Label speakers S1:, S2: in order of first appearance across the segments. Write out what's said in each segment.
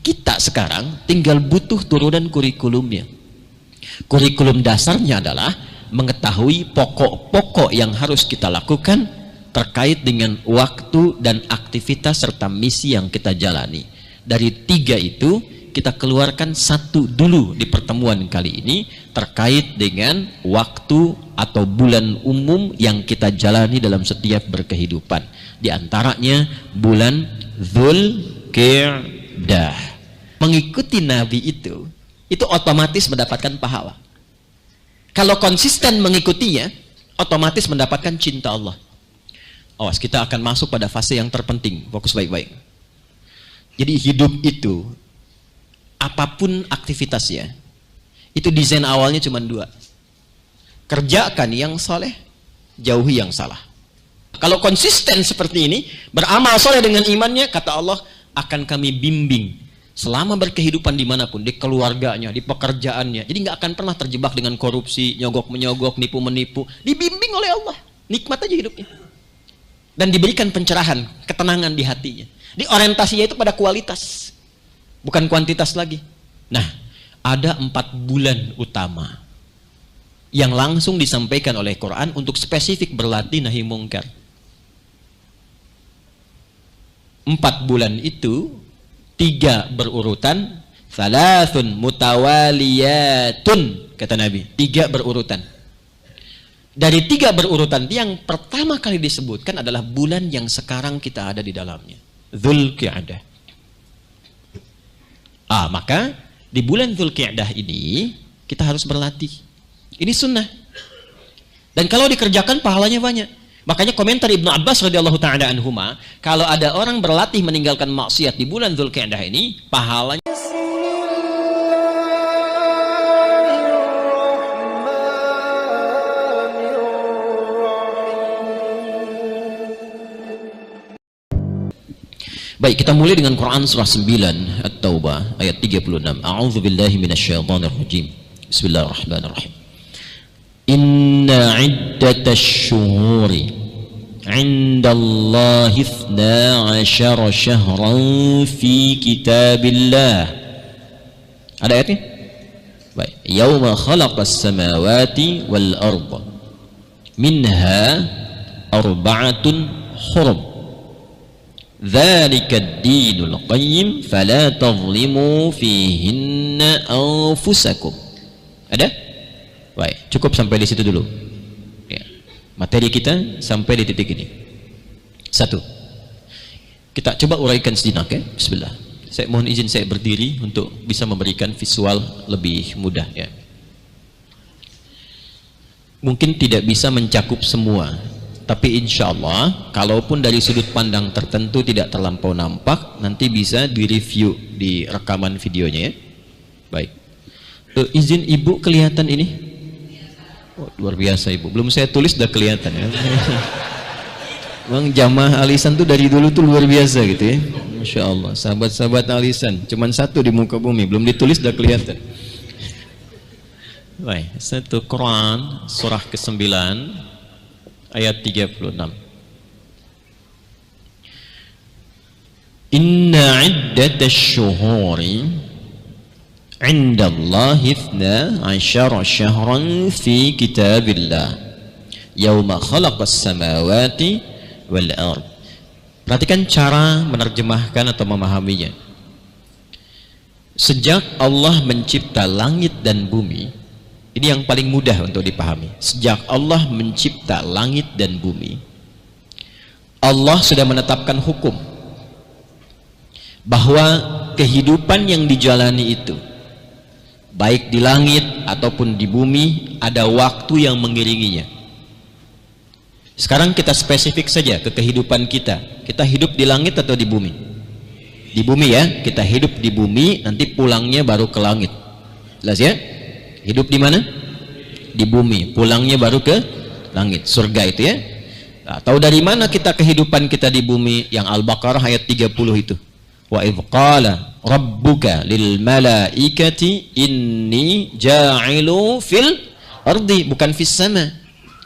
S1: kita sekarang tinggal butuh turunan kurikulumnya. Kurikulum dasarnya adalah mengetahui pokok-pokok yang harus kita lakukan terkait dengan waktu dan aktivitas serta misi yang kita jalani. Dari 3 itu kita keluarkan 1 dulu di pertemuan kali ini terkait dengan waktu atau bulan umum yang kita jalani dalam setiap berkehidupan. Di antaranya bulan Dzulqa'dah. Mengikuti Nabi itu otomatis mendapatkan pahala. Kalau konsisten mengikutinya, otomatis mendapatkan cinta Allah. Awas, kita akan masuk pada fase yang terpenting. Fokus baik-baik. Jadi hidup itu, apapun aktivitasnya, itu desain awalnya cuma 2. Kerjakan yang saleh, jauhi yang salah. Kalau konsisten seperti ini, beramal saleh dengan imannya, kata Allah, akan kami bimbing selama berkehidupan dimanapun, di keluarganya, di pekerjaannya. Jadi nggak akan pernah terjebak dengan korupsi, nyogok-menyogok, nipu-menipu. Dibimbing oleh Allah. Nikmat aja hidupnya. Dan diberikan pencerahan, ketenangan di hatinya. Di orientasinya itu pada kualitas, bukan kuantitas lagi. Nah, ada 4 bulan utama yang langsung disampaikan oleh Quran untuk spesifik berlatih nahi mungkar. 4 bulan itu 3 berurutan, salasun mutawaliyatun, kata Nabi. 3 berurutan. Dari 3 berurutan, yang pertama kali disebutkan adalah bulan yang sekarang kita ada di dalamnya, Dzulqa'dah. Maka di bulan Dzulqa'dah ini kita harus berlatih. Ini sunnah. Dan kalau dikerjakan pahalanya banyak. Makanya komentar Ibnu Abbas radhiyallahu ta'ala anhuma, kalau ada orang berlatih meninggalkan maksiat di bulan Dzulqa'dah ini, pahalanya. Baik, kita mulai dengan Quran surah 9 At-Taubah ayat 36. A'udzubillahi minasyaitonirrajim. Bismillahirrahmanirrahim. Inna iddatash syuhuri 'indallahi 12 syahran fi kitabillah. Ada ayatnya? Baik. Yauma khalaqas samawati wal arda minha arba'atun hurum. Dzalika ad-dinul qayyim fala tadhlimu fihinna anfusakum. Ada? Baik, cukup sampai di situ dulu. Ya. Materi kita sampai di titik ini. 1. Kita coba uraikan sejenak ya. Bismillah. Saya mohon izin saya berdiri untuk bisa memberikan visual lebih mudah ya. Mungkin tidak bisa mencakup semua, tapi insya Allah kalaupun dari sudut pandang tertentu tidak terlampau nampak, nanti bisa direview di rekaman videonya ya. Baik. Izin ibu kelihatan ini? Oh, luar biasa ibu, belum saya tulis udah kelihatan ya. Memang jamaah alisan tuh dari dulu tuh luar biasa gitu ya. Masya Allah, sahabat-sahabat alisan cuman 1 di muka bumi, belum ditulis udah kelihatan. Baik, 1 Quran surah ke-9 ayat 36. Inna iddatash syuhuri 'indallahi 12 syahran fi kitabillah yauma khalaqas samawati wal ard. Perhatikan cara menerjemahkan atau memahaminya. Sejak Allah mencipta langit dan bumi, ini yang paling mudah untuk dipahami. Sejak Allah mencipta langit dan bumi, Allah sudah menetapkan hukum bahwa kehidupan yang dijalani itu, baik di langit ataupun di bumi, ada waktu yang mengiringinya. Sekarang kita spesifik saja ke kehidupan kita. Kita hidup di langit atau di bumi? Di bumi ya, kita hidup di bumi, nanti pulangnya baru ke langit. Jelas ya? Hidup di mana? Di bumi, pulangnya baru ke langit, surga itu ya. Nah, tahu dari mana kita kehidupan kita di bumi? Yang Al-Baqarah ayat 30 itu. Wa idh qala rabbuka lil malaikati inni ja'ilu fil ardi, bukan fis sama,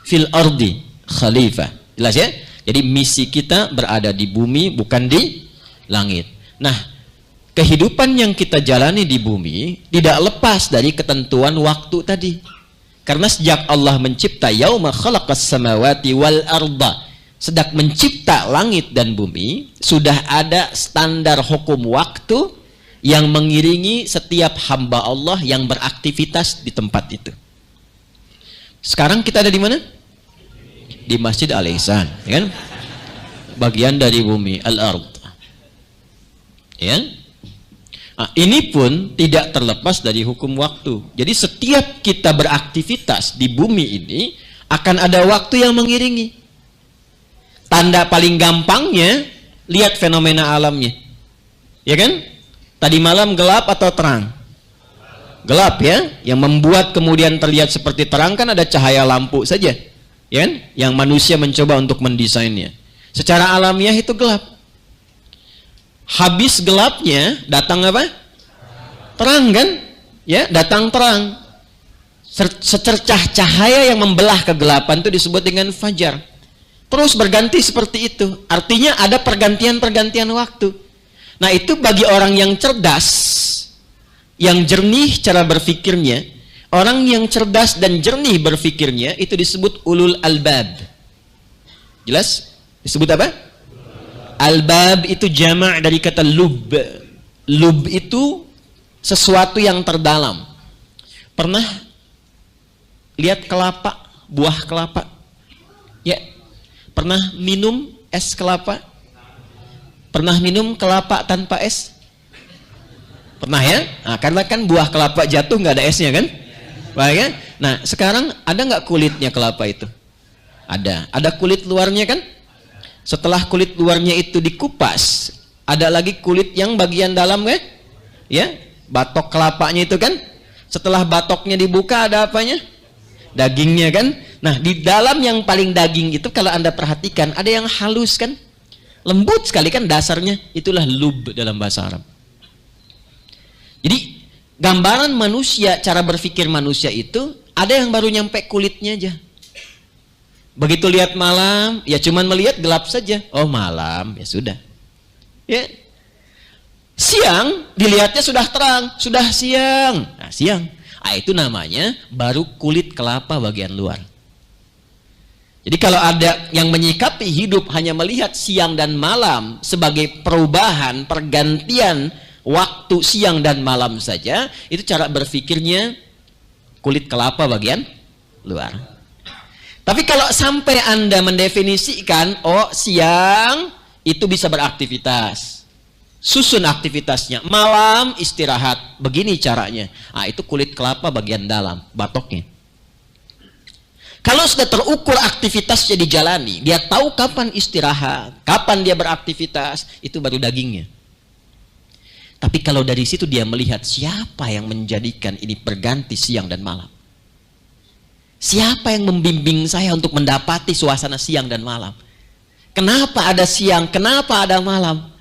S1: fil ardi khalifah. Jelas ya? Jadi misi kita berada di bumi, bukan di langit. Nah, kehidupan yang kita jalani di bumi tidak lepas dari ketentuan waktu tadi. Karena sejak Allah mencipta yauma khalaqas samawati wal arda, sejak mencipta langit dan bumi, sudah ada standar hukum waktu yang mengiringi setiap hamba Allah yang beraktivitas di tempat itu. Sekarang kita ada di mana? Di Masjid Al-Ihsan, ya kan? Bagian dari bumi al-ard. Ya. Nah, ini pun tidak terlepas dari hukum waktu. Jadi setiap kita beraktivitas di bumi ini akan ada waktu yang mengiringi. Tanda paling gampangnya, lihat fenomena alamnya. Ya kan? Tadi malam gelap atau terang? Gelap ya. Yang membuat kemudian terlihat seperti terang kan ada cahaya lampu saja. Ya kan? Yang manusia mencoba untuk mendesainnya. Secara alamiah itu gelap. Habis gelapnya datang apa? Terang kan? Ya, datang terang. Secercah cahaya yang membelah kegelapan itu disebut dengan fajar. Terus berganti seperti itu. Artinya ada pergantian-pergantian waktu. Nah, itu bagi orang yang cerdas, yang jernih cara berfikirnya, orang yang cerdas dan jernih berfikirnya itu disebut ulul albab. Jelas? Disebut apa? Albab itu jamak dari kata lub. Lub itu sesuatu yang terdalam. Pernah lihat kelapa, buah kelapa? Ya. Pernah minum es kelapa? Pernah minum kelapa tanpa es? Pernah ya? Nah, karena kan buah kelapa jatuh nggak ada esnya kan? Baik ya? Nah, sekarang ada nggak kulitnya kelapa itu? Ada. Ada kulit luarnya kan? Setelah kulit luarnya itu dikupas, ada lagi kulit yang bagian dalam kan? Ya, batok kelapanya itu kan? Setelah batoknya dibuka ada apanya? Dagingnya kan? Nah, di dalam yang paling daging itu kalau Anda perhatikan ada yang halus kan? Lembut sekali kan dasarnya, itulah lub dalam bahasa Arab. Jadi, gambaran manusia, cara berpikir manusia itu ada yang baru nyampe kulitnya aja. Begitu lihat malam, ya cuman melihat gelap saja. Oh, malam, ya sudah. Ya. Siang dilihatnya sudah terang, sudah siang. Nah, siang. Ah, itu namanya baru kulit kelapa bagian luar. Jadi kalau ada yang menyikapi hidup hanya melihat siang dan malam sebagai perubahan, pergantian waktu siang dan malam saja, itu cara berpikirnya kulit kelapa bagian luar. Tapi kalau sampai Anda mendefinisikan, oh siang itu bisa beraktivitas, susun aktivitasnya, malam istirahat, begini caranya. Ah, itu kulit kelapa bagian dalam, batoknya. Kalau sudah terukur aktivitasnya dijalani, dia tahu kapan istirahat, kapan dia beraktivitas, itu baru dagingnya. Tapi kalau dari situ dia melihat siapa yang menjadikan ini berganti siang dan malam. Siapa yang membimbing saya untuk mendapati suasana siang dan malam? Kenapa ada siang? Kenapa ada malam?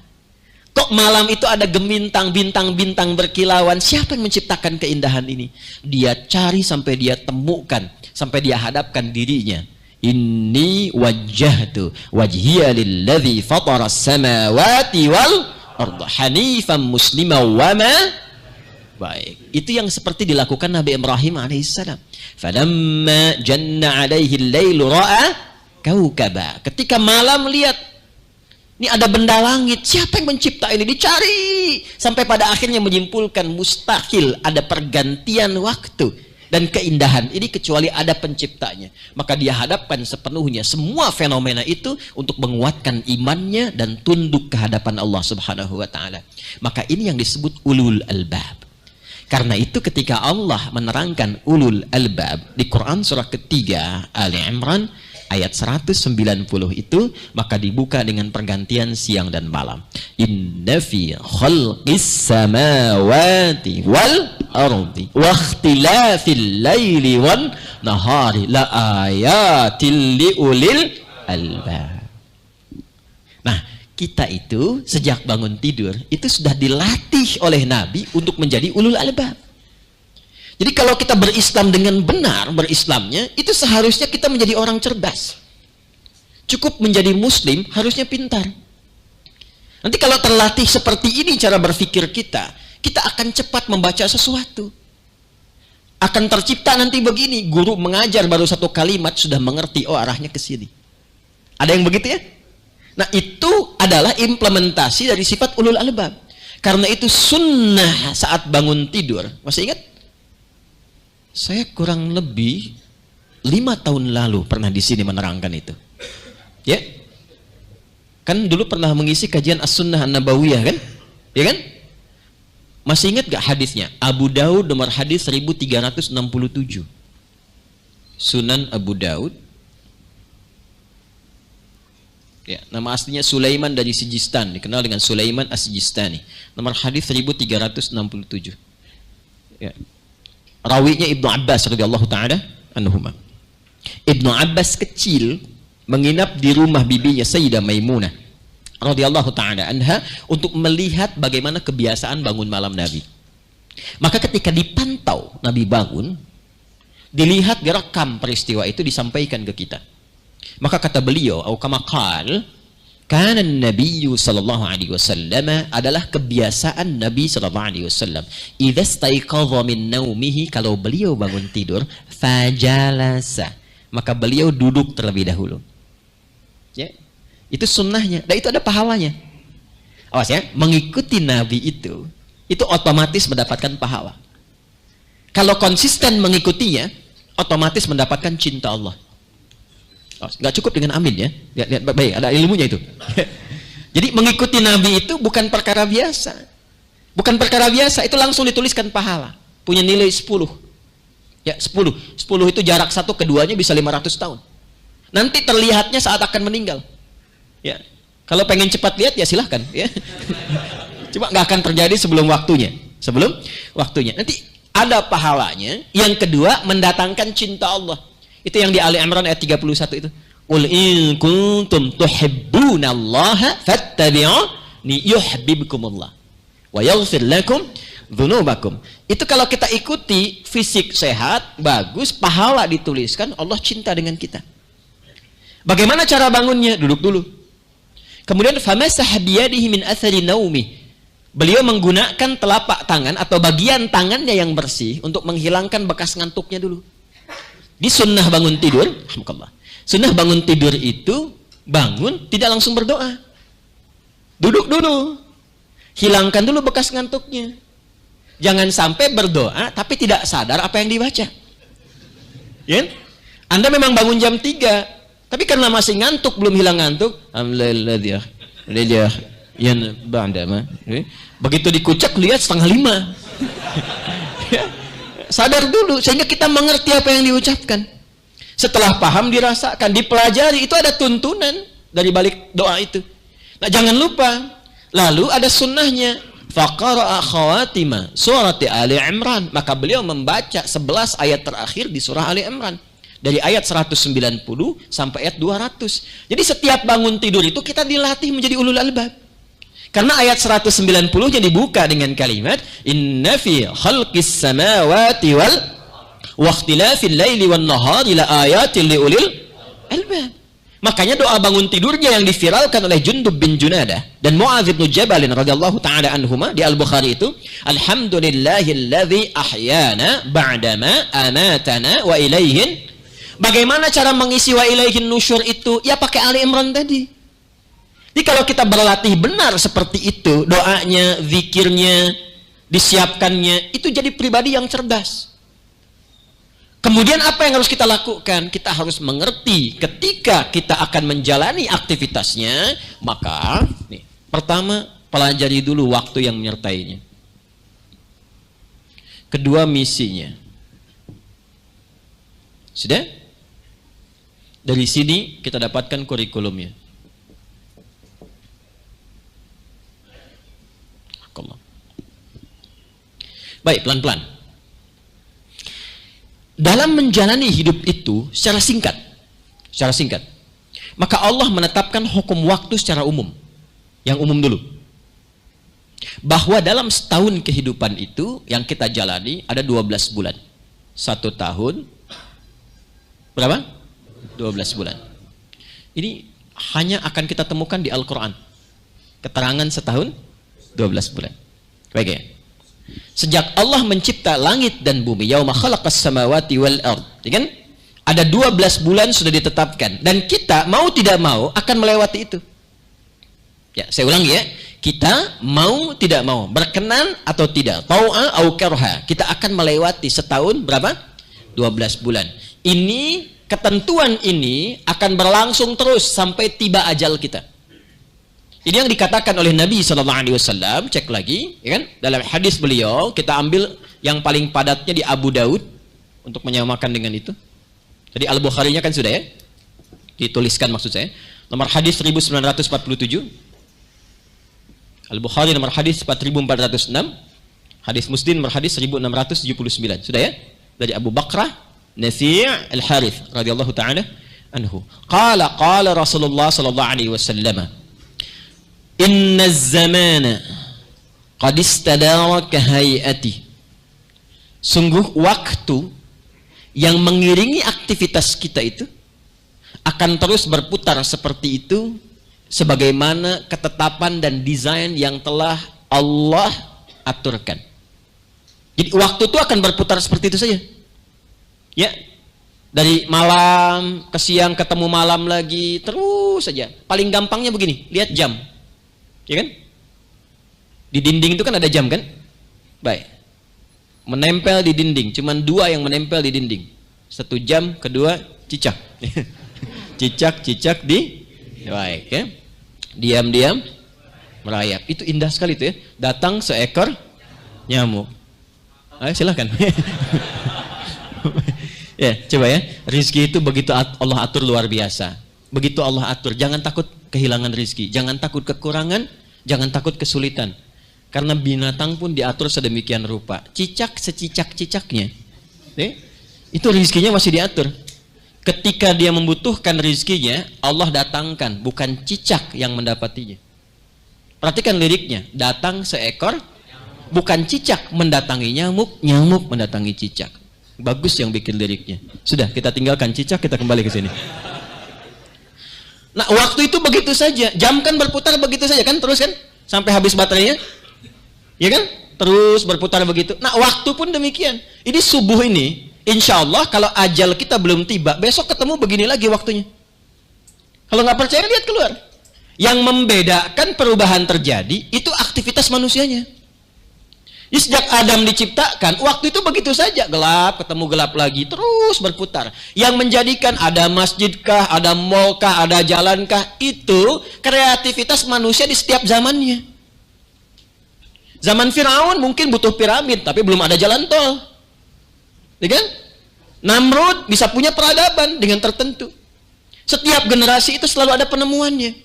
S1: Kok malam itu ada gemintang, bintang-bintang berkilauan? Siapa yang menciptakan keindahan ini? Dia cari sampai dia temukan, sampai dia hadapkan dirinya. Inni wajjahtu wajhiya lilladzi fataras samawati wal arda hanifan muslima wa ma. Baik, itu yang seperti dilakukan Nabi Ibrahim alaihissalam. Falamma janna alaihi al-lailu ra'a kaukaba. Ketika malam lihat, ini ada benda langit, siapa yang mencipta ini? Dicari sampai pada akhirnya menyimpulkan mustahil ada pergantian waktu dan keindahan ini kecuali ada penciptanya. Maka dia hadapkan sepenuhnya semua fenomena itu untuk menguatkan imannya dan tunduk ke hadapan Allah Subhanahu wa taala. Maka ini yang disebut ulul albab. Karena itu ketika Allah menerangkan ulul albab di Quran surah ketiga Ali Imran ayat 190 itu, maka dibuka dengan pergantian siang dan malam. Inna fi khalqis samawati wal ardi wa ikhtilafil laili wan nahari la ayatil liulil albab. Nah, kita itu sejak bangun tidur itu sudah dilatih oleh Nabi untuk menjadi ulul albab. Jadi kalau kita berislam dengan benar, berislamnya itu seharusnya kita menjadi orang cerdas. Cukup menjadi muslim harusnya pintar. Nanti kalau terlatih seperti ini cara berpikir kita, kita akan cepat membaca sesuatu. Akan tercipta nanti begini, guru mengajar baru satu kalimat sudah mengerti, oh arahnya ke sini. Ada yang begitu ya? Nah itu adalah implementasi dari sifat ulul albab. Karena itu sunnah saat bangun tidur. Masih ingat? Saya kurang lebih 5 tahun lalu pernah di sini menerangkan itu. Ya? Kan dulu pernah mengisi kajian As-Sunnah An-Nabawiyah kan? Ya kan? Masih ingat gak hadisnya? Abu Daud nomor hadis 1367. Sunan Abu Daud. Ya, nama aslinya Sulaiman dari Sijistan, dikenal dengan Sulaiman As-Sijistani. Nomor hadis 1367. Ya. Rawinya Ibnu Abbas radhiyallahu taala anhuma. Ibnu Abbas kecil menginap di rumah bibinya Sayyidah Maimunah radhiyallahu taala anha untuk melihat bagaimana kebiasaan bangun malam Nabi. Maka ketika dipantau Nabi bangun, dilihat direkam peristiwa itu disampaikan ke kita. Maka kata beliau, atau kama qal, kana Nabiyyu sallallahu alaihi wasallam, adalah kebiasaan Nabi sallallahu alaihi wasallam, idza staiqadha min naumihi, kalau beliau bangun tidur, fajalasa, maka beliau duduk terlebih dahulu. Ya. Itu sunnahnya, dan itu ada pahalanya. Awas ya, mengikuti Nabi itu otomatis mendapatkan pahala. Kalau konsisten mengikutinya, otomatis mendapatkan cinta Allah. Nggak cukup dengan amin ya. Lihat baik, ada ilmunya itu. Jadi mengikuti Nabi itu bukan perkara biasa. Bukan perkara biasa, itu langsung dituliskan pahala. Punya nilai 10. Ya, 10. 10 itu jarak satu keduanya bisa 500 tahun. Nanti terlihatnya saat akan meninggal. Ya. Kalau pengen cepat lihat ya silahkan ya. Cuma nggak akan terjadi sebelum waktunya. Sebelum waktunya. Nanti ada pahalanya. Yang kedua, mendatangkan cinta Allah. Itu yang di Ali Imran ayat 31 itu. Qul in kuntum tuhibbunallaha fattabi'uni yuhibbukumullah wa yaghfir lakum dzunubakum. Itu kalau kita ikuti, fisik sehat, bagus, pahala dituliskan, Allah cinta dengan kita. Bagaimana cara bangunnya? Duduk dulu. Kemudian famasah biyadihi min athari naumi. Beliau menggunakan telapak tangan atau bagian tangannya yang bersih untuk menghilangkan bekas ngantuknya dulu. Di sunnah bangun tidur, sunnah bangun tidur itu bangun tidak langsung berdoa, duduk dulu, hilangkan dulu bekas ngantuknya. Jangan sampai berdoa tapi tidak sadar apa yang dibaca. Ya? Anda memang bangun jam 3, tapi karena masih ngantuk, belum hilang ngantuk, begitu dikucek lihat 4:30. Sadar dulu sehingga kita mengerti apa yang diucapkan. Setelah paham, dirasakan, dipelajari, itu ada tuntunan dari balik doa itu. Nah, jangan lupa, lalu ada sunnahnya, faqara'a khawatima surati Ali Imran, maka beliau membaca 11 ayat terakhir di surah Ali Imran, dari ayat 190 sampai ayat 200. Jadi setiap bangun tidur itu kita dilatih menjadi ulul albab. Karena ayat 190-nya dibuka dengan kalimat inna fi khalqis samawati wal waqtilafil laili wan nahari la ayatil liulil albab. Makanya doa bangun tidurnya yang diviralkan oleh Jundub bin Junadah dan Mu'adz bin Jabal radhiyallahu taala anhuma di Al-Bukhari itu, alhamdulillahilladzi ahyana ba'dama amatana wa ilaihin. Bagaimana cara mengisi wa ilaihin nusyur itu? Ya pakai Ali Imran tadi. Jadi kalau kita berlatih benar seperti itu, doanya, zikirnya, disiapkannya, itu jadi pribadi yang cerdas. Kemudian apa yang harus kita lakukan? Kita harus mengerti ketika kita akan menjalani aktivitasnya, maka nih, pertama, pelajari dulu waktu yang menyertainya. Kedua, misinya. Sudah? Dari sini kita dapatkan kurikulumnya. Baik, pelan-pelan. Dalam menjalani hidup itu secara singkat, maka Allah menetapkan hukum waktu secara umum. Yang umum dulu. Bahwa dalam setahun kehidupan itu yang kita jalani ada 12 bulan. 1 tahun berapa? 12 bulan. Ini hanya akan kita temukan di Al-Quran. Keterangan setahun 12 bulan. Baik ya. Sejak Allah mencipta langit dan bumi, yauma khalaqas samawati wal ard, ya kan? Ada 12 bulan sudah ditetapkan dan kita mau tidak mau akan melewati itu. Ya, saya ulangi ya. Kita mau tidak mau, berkenan atau tidak, tau'a au karha, kita akan melewati setahun berapa? 12 bulan. Ini ketentuan ini akan berlangsung terus sampai tiba ajal kita. Ini yang dikatakan oleh Nabi SAW, cek lagi, ya kan? Dalam hadis beliau, kita ambil yang paling padatnya di Abu Daud untuk menyamakan dengan itu. Jadi Al-Bukhari-nya kan sudah ya, dituliskan maksud saya. Nomor hadis 1947. Al-Bukhari nomor hadis 4406, hadis Muslim nomor hadis 1679. Sudah ya? Dari Abu Bakrah Nafi' Al-Harith radhiyallahu ta'ala anhu. Qala Rasulullah sallallahu alaihi wasallam, inna az-zamana qad istadara ka hayati. Sungguh waktu yang mengiringi aktivitas kita itu akan terus berputar seperti itu sebagaimana ketetapan dan desain yang telah Allah aturkan. Jadi waktu itu akan berputar seperti itu saja. Ya. Dari malam ke siang ketemu malam lagi, terus saja. Paling gampangnya begini, lihat jam. Ya kan? Di dinding itu kan ada jam kan? Baik. Menempel di dinding, cuman 2 yang menempel di dinding. 1 jam, kedua cicak. Cicak di baik ya. Diam-diam merayap. Itu indah sekali itu ya. Datang seekor nyamuk. Ayo silahkan. Ya, coba ya. Rizki itu begitu Allah atur luar biasa. Begitu Allah atur, jangan takut kehilangan rizki, jangan takut kekurangan, jangan takut kesulitan. Karena binatang pun diatur sedemikian rupa. Cicak secicak-cicaknya. Itu rizkinya masih diatur. Ketika dia membutuhkan rizkinya, Allah datangkan, bukan cicak yang mendapatinya. Perhatikan liriknya, datang seekor, bukan cicak mendatangi nyamuk, nyamuk mendatangi cicak. Bagus yang bikin liriknya. Sudah, kita tinggalkan cicak, kita kembali ke sini. Nah, waktu itu begitu saja. Jam kan berputar begitu saja kan, terus kan? Sampai habis baterainya. Ya kan? Terus berputar begitu. Nah, waktu pun demikian. Ini subuh ini, insya Allah kalau ajal kita belum tiba, besok ketemu begini lagi waktunya. Kalau nggak percaya, lihat keluar. Yang membedakan perubahan terjadi, itu aktivitas manusianya. Jadi sejak Adam diciptakan, waktu itu begitu saja. Gelap, ketemu gelap lagi, terus berputar. Yang menjadikan ada masjidkah, ada malkah, ada jalankah, itu kreativitas manusia di setiap zamannya. Zaman Firaun mungkin butuh piramid, tapi belum ada jalan tol. Ya kan? Namrud bisa punya peradaban dengan tertentu. Setiap generasi itu selalu ada penemuannya.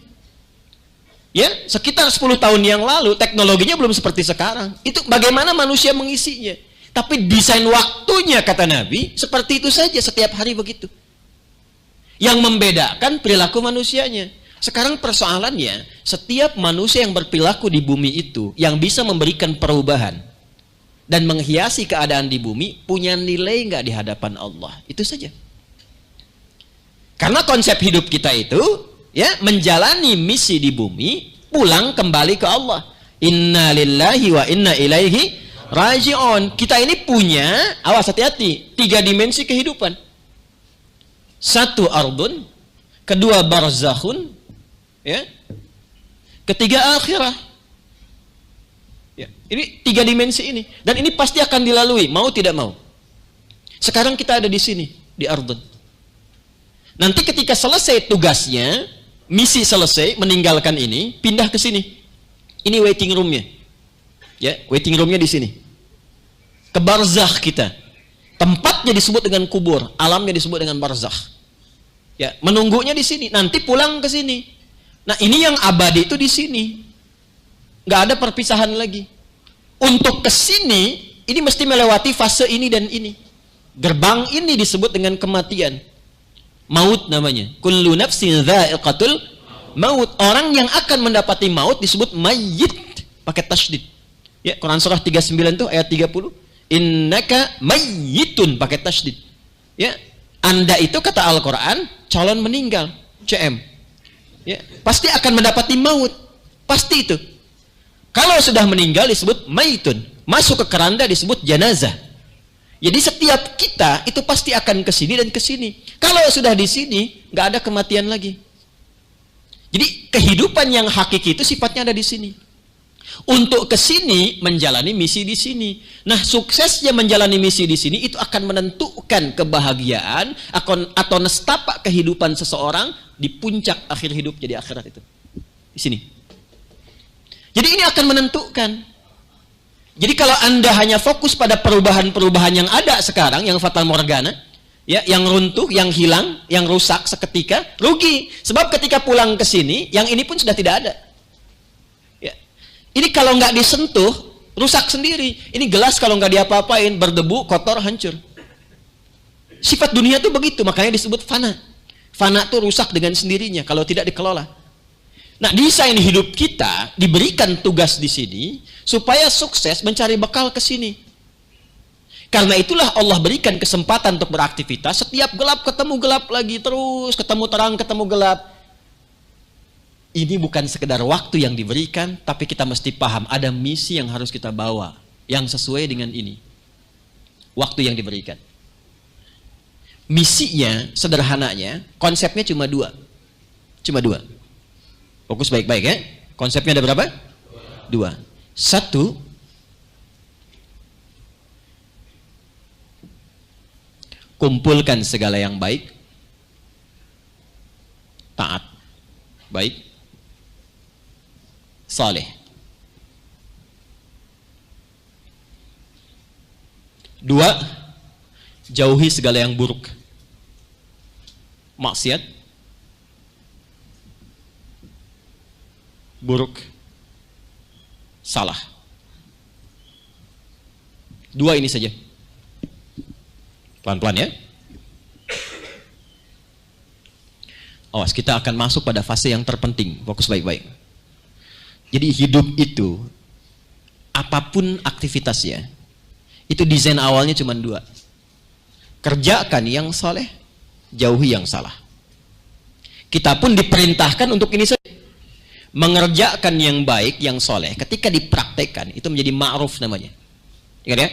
S1: Ya, sekitar 10 tahun yang lalu teknologinya belum seperti sekarang. Itu bagaimana manusia mengisinya. Tapi desain waktunya kata Nabi seperti itu saja, setiap hari begitu. Yang membedakan perilaku manusianya. Sekarang persoalannya, setiap manusia yang berperilaku di bumi itu yang bisa memberikan perubahan dan menghiasi keadaan di bumi punya nilai nggak di hadapan Allah. Itu saja. Karena konsep hidup kita itu ya menjalani misi di bumi, pulang kembali ke Allah. Inna lillahi wa inna ilaihi raji'un. Kita ini punya, awas hati-hati, 3 dimensi kehidupan. 1 ardun, 2 barzakhun, ya. 3 akhirah. Ya, ini 3 dimensi ini, dan ini pasti akan dilalui, mau tidak mau. Sekarang kita ada di sini, di ardun. Nanti ketika selesai tugasnya, misi selesai, meninggalkan ini, pindah ke sini. Ini waiting roomnya. Ya, waiting roomnya di sini. Ke barzakh kita. Tempatnya disebut dengan kubur, alamnya disebut dengan barzakh. Ya, menunggunya di sini. Nanti pulang ke sini. Nah, ini yang abadi itu di sini. Nggak ada perpisahan lagi. Untuk ke sini, ini mesti melewati fase ini dan ini. Gerbang ini disebut dengan kematian. Maut namanya. Kullu nafsin dha'iqatul maut. Orang yang akan mendapati maut disebut mayyit pakai tasydid. Ya, Quran surah 39 tuh ayat 30. Innaka mayyitun pakai tasydid. Ya, Anda itu kata Al-Qur'an calon meninggal, CM. Ya, pasti akan mendapati maut. Pasti itu. Kalau sudah meninggal disebut maitun. Masuk ke keranda disebut jenazah. Jadi setiap kita itu pasti akan ke sini dan ke sini. Kalau sudah di sini, nggak ada kematian lagi. Jadi kehidupan yang hakiki itu sifatnya ada di sini. Untuk ke sini menjalani misi di sini. Nah, suksesnya menjalani misi di sini itu akan menentukan kebahagiaan atau nestapa kehidupan seseorang di puncak akhir hidup jadi akhirat itu. Di sini. Jadi ini akan menentukan. Jadi kalau Anda hanya fokus pada perubahan-perubahan yang ada sekarang, yang fatal morgana, ya, yang runtuh, yang hilang, yang rusak seketika, rugi. Sebab ketika pulang ke sini, yang ini pun sudah tidak ada. Ya. Ini kalau nggak disentuh, rusak sendiri. Ini gelas kalau nggak diapa-apain, berdebu, kotor, hancur. Sifat dunia itu begitu, makanya disebut fana. Fana itu rusak dengan sendirinya kalau tidak dikelola. Nah, desain hidup kita diberikan tugas di sini supaya sukses mencari bekal ke sini. Karena itulah Allah berikan kesempatan untuk beraktivitas. Setiap gelap ketemu gelap lagi, terus ketemu terang ketemu gelap. Ini bukan sekedar waktu yang diberikan, tapi kita mesti paham ada misi yang harus kita bawa yang sesuai dengan ini. Waktu yang diberikan. Misinya, sederhananya, konsepnya cuma dua. Cuma dua. Fokus baik-baik ya. Konsepnya ada berapa? Dua. Satu, kumpulkan segala yang baik, taat, baik, saleh. Dua, jauhi segala yang buruk, maksiat, buruk, salah. Dua ini saja. Pelan-pelan ya. Awas, kita akan masuk pada fase yang terpenting. Fokus baik-baik. Jadi hidup itu, apapun aktivitasnya, itu desain awalnya cuma dua. Kerjakan yang saleh, jauhi yang salah. Kita pun diperintahkan untuk ini saja. Mengerjakan yang baik, yang soleh, ketika dipraktekkan itu menjadi ma'ruf namanya. Ingat ya?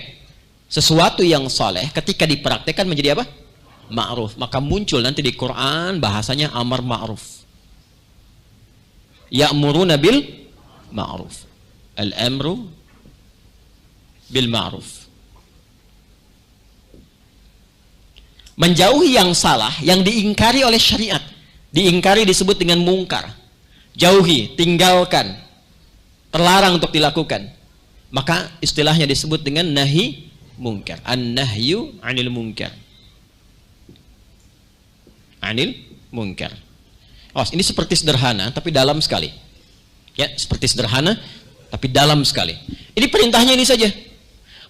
S1: Sesuatu yang soleh ketika dipraktekkan menjadi apa? Ma'ruf. Maka muncul nanti di Quran bahasanya amar ma'ruf. Ya'muruna bil ma'ruf. Al-amru bil ma'ruf. Menjauhi yang salah, yang diingkari oleh syariat. Diingkari disebut dengan mungkar. Jauhi, tinggalkan, terlarang untuk dilakukan. Maka istilahnya disebut dengan nahi mungkar. An-nahyu 'anil munkar. Anil munkar. Oh, ini seperti sederhana tapi dalam sekali. Ya, seperti sederhana tapi dalam sekali. Ini perintahnya ini saja.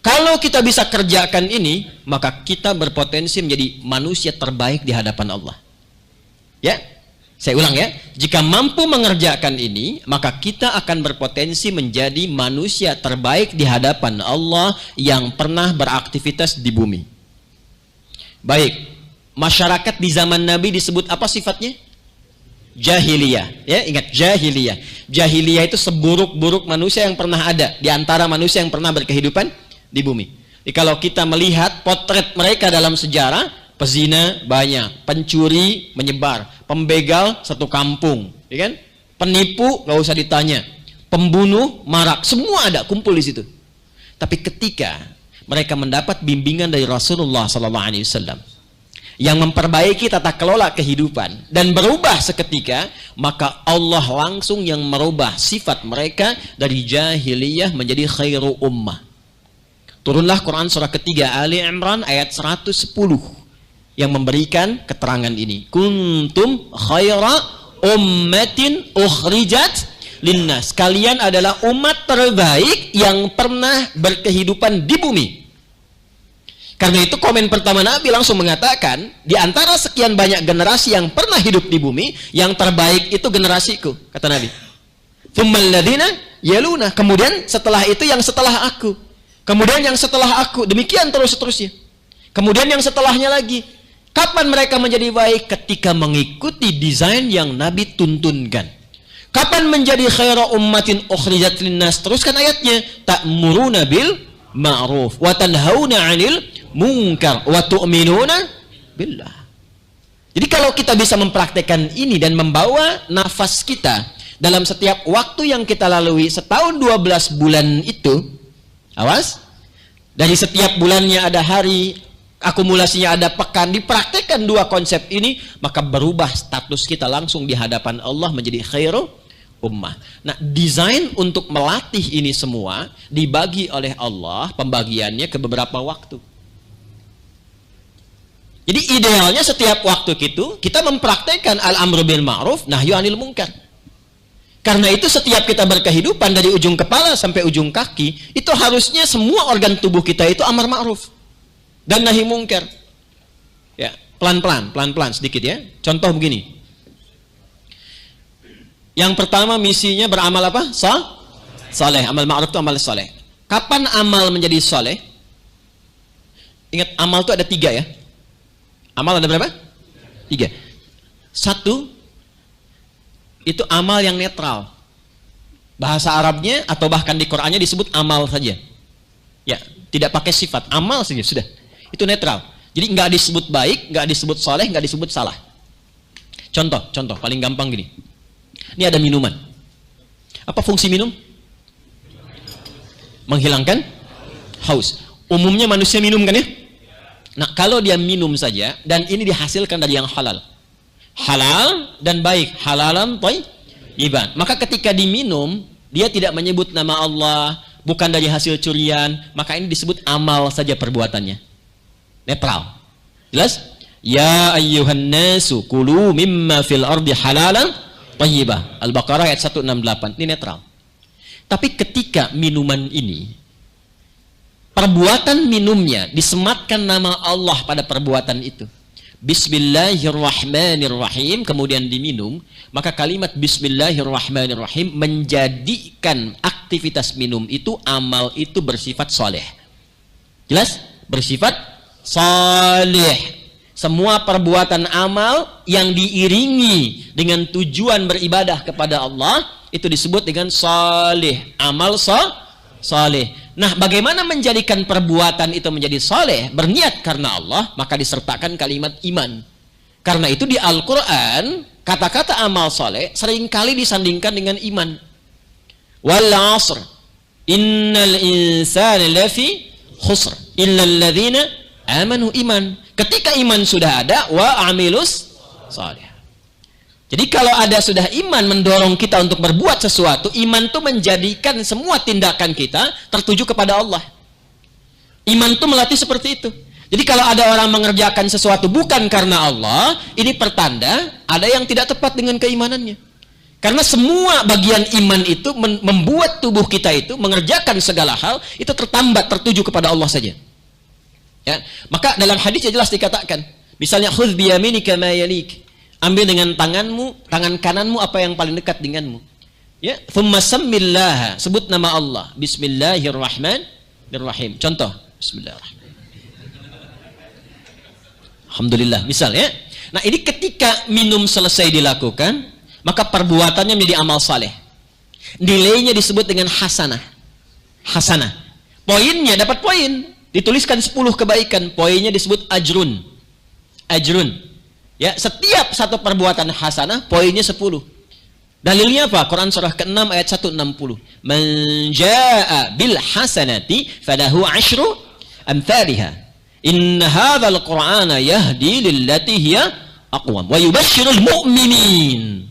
S1: Kalau kita bisa kerjakan ini, maka kita berpotensi menjadi manusia terbaik di hadapan Allah. Ya. Saya ulang ya, jika mampu mengerjakan ini, maka kita akan berpotensi menjadi manusia terbaik di hadapan Allah yang pernah beraktivitas di bumi. Baik, masyarakat di zaman Nabi disebut apa sifatnya? Jahiliyah. Ya, ingat jahiliyah. Jahiliyah itu seburuk-buruk manusia yang pernah ada di antara manusia yang pernah berkehidupan di bumi. Jadi kalau kita melihat potret mereka dalam sejarah, pezina banyak, pencuri menyebar, pembegal satu kampung, ya kan? Penipu nggak usah ditanya, pembunuh marak, semua ada kumpul di situ. Tapi ketika mereka mendapat bimbingan dari Rasulullah SAW yang memperbaiki tata kelola kehidupan dan berubah seketika, maka Allah langsung yang merubah sifat mereka dari jahiliyah menjadi khairu ummah. Turunlah Quran surah ketiga Ali Imran ayat 110. Yang memberikan keterangan ini. Kuntum khaira ummatin ukhrijat linnas. Kalian adalah umat terbaik yang pernah berkehidupan di bumi. Karena itu komen pertama Nabi langsung mengatakan, di antara sekian banyak generasi yang pernah hidup di bumi, yang terbaik itu generasiku, kata Nabi. Tsummal ladzina yaluna. Kemudian setelah itu yang setelah aku. Kemudian yang setelah aku. Demikian terus-terusnya. Kemudian yang setelahnya lagi. Kapan mereka menjadi baik? Ketika mengikuti desain yang Nabi tuntunkan. Kapan menjadi khairu ummatin ukhrijat linnas? Teruskan ayatnya. Ta'muruna bil ma'ruf wa tanhauna 'anil munkar wa tu'minuna billah. Jadi kalau kita bisa mempraktekkan ini dan membawa nafas kita dalam setiap waktu yang kita lalui setahun 12 bulan itu, awas, dari setiap bulannya ada hari, akumulasinya ada pekan, dipraktekkan dua konsep ini, maka berubah status kita langsung di hadapan Allah menjadi khairu ummah. Nah, desain untuk melatih ini semua dibagi oleh Allah pembagiannya ke beberapa waktu. Jadi idealnya setiap waktu itu kita mempraktekkan al-amru bil ma'ruf nahyu anil munkar. Karena itu setiap kita berkehidupan dari ujung kepala sampai ujung kaki, itu harusnya semua organ tubuh kita itu amar ma'ruf dan nahi munkar. Ya, pelan-pelan sedikit ya. Contoh begini. Yang pertama misinya beramal apa? Saleh. Amal ma'ruf itu amal saleh. Kapan amal menjadi saleh? Ingat, amal itu ada 3 ya. Amal ada berapa? 3. 1, itu amal yang netral. Bahasa Arabnya atau bahkan di Qur'annya disebut amal saja. Ya, tidak pakai sifat, amal saja sudah. Itu netral. Jadi nggak disebut baik, nggak disebut saleh, nggak disebut salah. Contoh paling gampang gini. Ini ada minuman. Apa fungsi minum? Menghilangkan haus. Umumnya manusia minum kan ya? Nah, kalau dia minum saja dan ini dihasilkan dari yang halal. Halal dan baik, halalan thayyiban. Maka ketika diminum, dia tidak menyebut nama Allah, bukan dari hasil curian, maka ini disebut amal saja perbuatannya. Netral. Jelas? Ya ayyuhan nasu kulu mimma fil ardi halalan thayyibah. Al-Baqarah ayat 168. Ini netral. Tapi ketika minuman ini, perbuatan minumnya disematkan nama Allah pada perbuatan itu. Bismillahirrahmanirrahim, kemudian diminum, maka kalimat Bismillahirrahmanirrahim menjadikan aktivitas minum itu, amal itu bersifat soleh. Jelas? Bersifat soleh. Semua perbuatan amal yang diiringi dengan tujuan beribadah kepada Allah itu disebut dengan salih, amal salih. Nah, bagaimana menjadikan perbuatan itu menjadi saleh? Berniat karena Allah, maka disertakan kalimat iman. Karena itu di Al-Quran kata-kata amal saleh seringkali disandingkan dengan iman. Wal 'asr innal insana lafi khusr illal ladzina amanu iman. Ketika iman sudah ada, wa amilus salih. Jadi kalau ada sudah iman mendorong kita untuk berbuat sesuatu, iman itu menjadikan semua tindakan kita tertuju kepada Allah. Iman itu melatih seperti itu. Jadi kalau ada orang mengerjakan sesuatu bukan karena Allah, ini pertanda ada yang tidak tepat dengan keimanannya. Karena semua bagian iman itu membuat tubuh kita itu mengerjakan segala hal, itu tertambat tertuju kepada Allah saja. Ya, maka dalam hadis jelas dikatakan, misalnya khudz biyaminika ma yalik, ambil dengan tanganmu, tangan kananmu apa yang paling dekat denganmu. Ya, thumma sammillaha, sebut nama Allah, Bismillahirrahmanirrahim. Contoh, Bismillahirrahmanirrahim. Alhamdulillah, misal ya. Nah, ini ketika minum selesai dilakukan, maka perbuatannya menjadi amal saleh. Nilainya disebut dengan hasanah. Hasanah. Poinnya dapat poin. Dituliskan 10 kebaikan, poinnya disebut ajrun. Ajrun. Ya, setiap satu perbuatan hasanah poinnya 10. Dalilnya apa? Quran surah ke-6 ayat 160. Man jaa bil hasanati falahu 'asyru amsalha. Inna hadzal qur'ana yahdi lillati hiya aqwam wa yubashshirul mu'minin.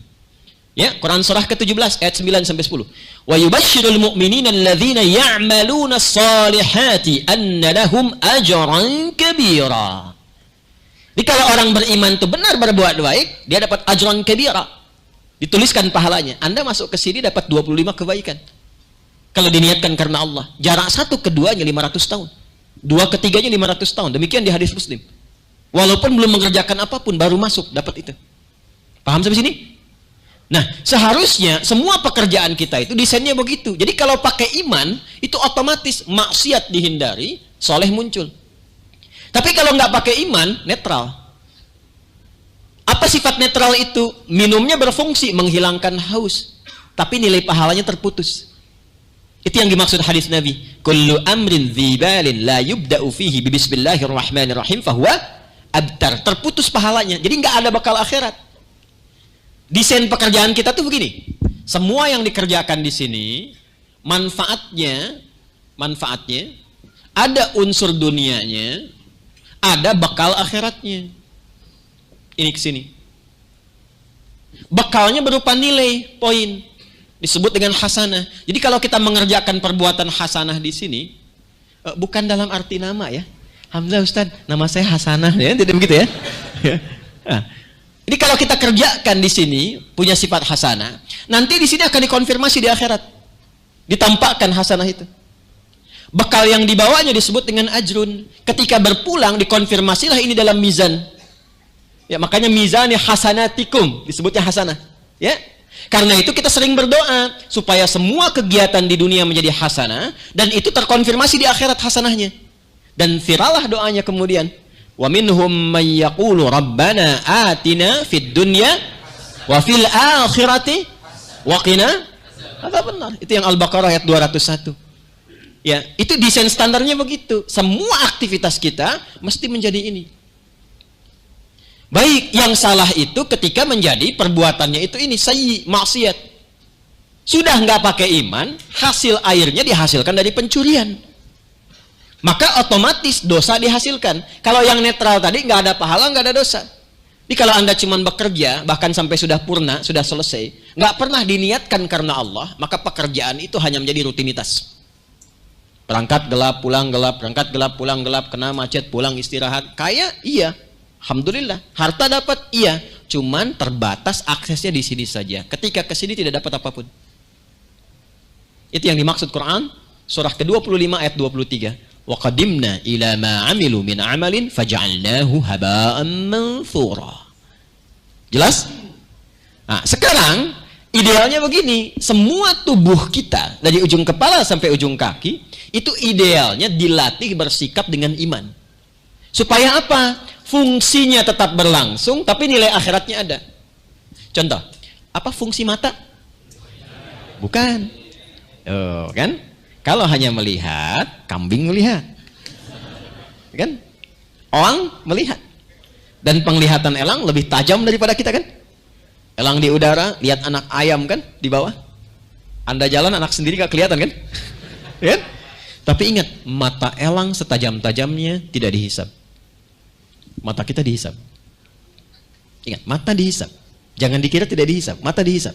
S1: Ya, Quran surah ke-17 ayat 9 sampai 10. Wa yubashshirul mu'minina alladzina ya'maluna as-salihati anna lahum ajran kabira. Jadi kalau orang beriman itu benar berbuat baik, dia dapat ajran kabira. Dituliskan pahalanya. Anda masuk ke sini dapat 25 kebaikan. Kalau diniatkan karena Allah. Jarak satu keduanya 500 tahun. Dua ketiganya 500 tahun. Demikian di hadis Muslim. Walaupun belum mengerjakan apapun, baru masuk dapat itu. Paham sampai sini? Nah, seharusnya semua pekerjaan kita itu desainnya begitu. Jadi kalau pakai iman, itu otomatis maksiat dihindari, soleh muncul. Tapi kalau nggak pakai iman, netral. Apa sifat netral itu? Minumnya berfungsi menghilangkan haus. tapi nilai pahalanya terputus. Itu yang dimaksud hadis Nabi. Kullu amrin dzibalin la yubda'u fihi bismillahirrahmanirrahim fahuwa abtar. Terputus pahalanya. Jadi nggak ada bakal akhirat. Desain pekerjaan kita tuh begini. Semua yang dikerjakan di sini manfaatnya ada unsur dunianya, ada bakal akhiratnya. Ini ke sini. Bekalnya berupa nilai, poin. Disebut dengan hasanah. Jadi kalau kita mengerjakan perbuatan hasanah di sini, bukan dalam arti nama ya. Alhamdulillah Ustaz, nama saya Hasanah ya, tidak begitu ya. Nah, jadi kalau kita kerjakan di sini punya sifat hasanah, nanti di sini akan dikonfirmasi di akhirat. Ditampakkan hasanah itu. Bekal yang dibawanya disebut dengan ajrun. Ketika berpulang dikonfirmasilah ini dalam mizan. Ya, makanya mizani hasanatikum disebutnya hasanah. Ya. Karena itu kita sering berdoa supaya semua kegiatan di dunia menjadi hasanah dan itu terkonfirmasi di akhirat hasanahnya. Dan viralah doanya kemudian. Wa minhum may yaqulu rabbana atina fid dunya wa fil akhirati wa qina adzabannar. Itu yang Al-Baqarah ayat 201. Ya, itu desain standarnya begitu. Semua aktivitas kita mesti menjadi ini. Baik, yang salah itu ketika menjadi perbuatannya itu ini sayyi, maksiat. Sudah nggak pakai iman, hasil airnya dihasilkan dari pencurian. Maka otomatis dosa dihasilkan. Kalau yang netral tadi nggak ada pahala, nggak ada dosa. Jadi kalau Anda cuma bekerja, bahkan sampai sudah purna, sudah selesai, nggak pernah diniatkan karena Allah, maka pekerjaan itu hanya menjadi rutinitas. Berangkat gelap, pulang gelap, berangkat gelap, pulang gelap, kena macet, pulang istirahat. Kaya, iya. Alhamdulillah, harta dapat, iya, cuman terbatas aksesnya di sini saja. Ketika ke sini tidak dapat apapun. Itu yang dimaksud Quran, surah ke-25 ayat 23. Wa qadimna ila ma 'amilu min 'amalin faj'alnahu haba'an manthura. Jelas? Nah, sekarang idealnya begini, semua tubuh kita dari ujung kepala sampai ujung kaki itu idealnya dilatih bersikap dengan iman. Supaya apa? Fungsinya tetap berlangsung, tapi nilai akhiratnya ada. Contoh, apa fungsi mata? Bukan. Oh, kan? Kalau hanya melihat, kambing melihat. Kan? Elang melihat. Dan penglihatan elang lebih tajam daripada kita kan? Elang di udara, lihat anak ayam kan di bawah. Anda jalan, anak sendiri gak kelihatan kan? Kan? Tapi ingat, mata elang setajam-tajamnya tidak dihisap. Mata kita dihisap. Ingat, mata dihisap. Jangan dikira tidak dihisap, mata dihisap.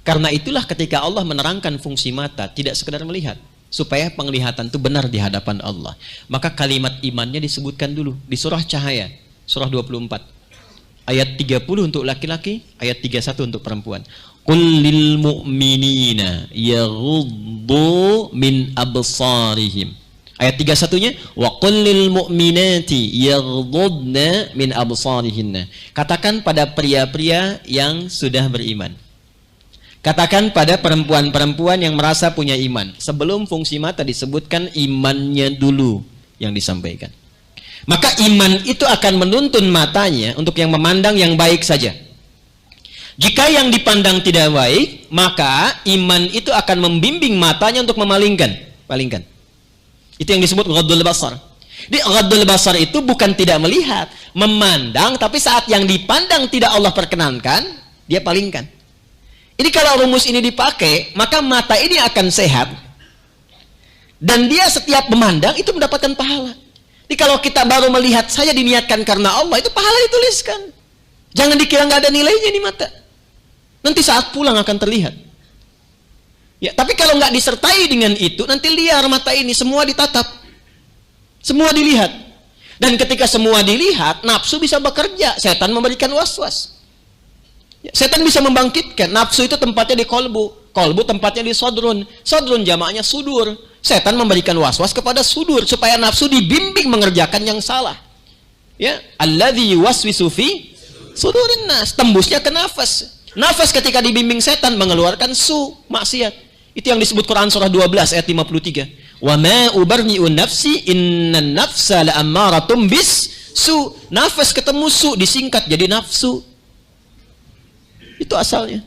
S1: Karena itulah ketika Allah menerangkan fungsi mata, tidak sekedar melihat, supaya penglihatan itu benar di hadapan Allah. Maka kalimat imannya disebutkan dulu di surah Cahaya, surah 24. Ayat 30 untuk laki-laki, ayat 31 untuk perempuan. Qul lil mu'minina yaghuddu min absarihim. Ayat 31-nya wa qul lil mu'minati yaghuddna min absarihinna. Katakan pada pria-pria yang sudah beriman. Katakan pada perempuan-perempuan yang merasa punya iman. Sebelum fungsi mata disebutkan imannya dulu yang disampaikan. Maka iman itu akan menuntun matanya untuk yang memandang yang baik saja. Jika yang dipandang tidak baik, maka iman itu akan membimbing matanya untuk memalingkan. Palingkan. Itu yang disebut ghaddul basar. Di ghaddul basar itu bukan tidak melihat, memandang, tapi saat yang dipandang tidak Allah perkenankan, dia palingkan. Ini kalau rumus ini dipakai, maka mata ini akan sehat. Dan dia setiap memandang itu mendapatkan pahala. Jadi kalau kita baru melihat saja diniatkan karena Allah, itu pahala dituliskan. Jangan dikira nggak ada nilainya di mata. Nanti saat pulang akan terlihat. Ya, tapi kalau nggak disertai dengan itu, nanti liar mata ini, semua ditatap. Semua dilihat. Dan ketika semua dilihat, nafsu bisa bekerja. Setan memberikan was-was. Ya, setan bisa membangkitkan. Nafsu itu tempatnya di kolbu. Kolbu tempatnya di sodrun. Sodrun jamaknya sudur. Setan memberikan was-was kepada sudur. Supaya nafsu dibimbing mengerjakan yang salah. Ya, alladzi yuwaswisu fi sudurin nas. Tembusnya ke nafas. Nafas ketika dibimbing setan mengeluarkan maksiat. Itu yang disebut Quran surah 12 ayat 53. Wa ma ubarni'un nafsi innan nafsa la'ammaratum bis su. Nafas ketemu su disingkat jadi nafsu. Itu asalnya.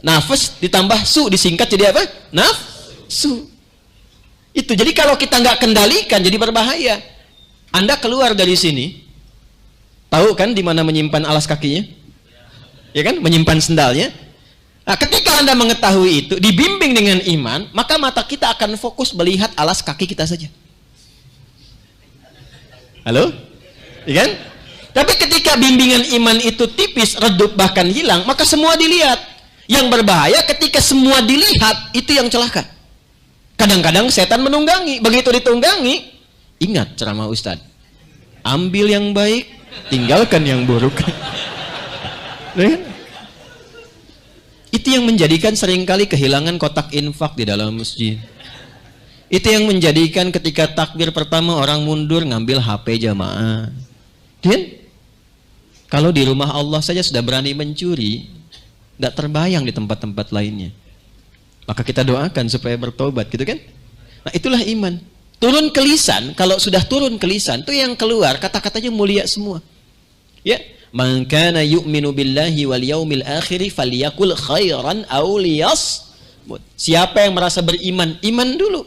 S1: Nafas ditambah su, disingkat jadi apa? Nafsu. Itu. Jadi kalau kita nggak kendalikan jadi berbahaya. Anda keluar dari sini, tahu kan di mana menyimpan alas kakinya? Ya kan? Menyimpan sendalnya. Nah, ketika Anda mengetahui itu, dibimbing dengan iman, maka mata kita akan fokus melihat alas kaki kita saja. Halo? Ya kan? Tapi ketika bimbingan iman itu tipis, redup, bahkan hilang, maka semua dilihat. Yang berbahaya ketika semua dilihat, itu yang celaka. Kadang-kadang setan menunggangi. Begitu ditunggangi, ingat ceramah Ustaz. Ambil yang baik, tinggalkan yang buruk. Itu yang menjadikan seringkali kehilangan kotak infak di dalam masjid. Itu yang menjadikan ketika takbir pertama orang mundur ngambil HP jamaah. Dan kalau di rumah Allah saja sudah berani mencuri, nggak terbayang di tempat-tempat lainnya. Maka kita doakan supaya bertobat, gitu kan? Nah, itulah iman. Turun ke lisan, kalau sudah turun ke lisan, itu yang keluar kata-katanya mulia semua. Ya, man kana yu'minu billahi wal yaumil akhir falyakul khairan aw liyasmut. Siapa yang merasa beriman, iman dulu.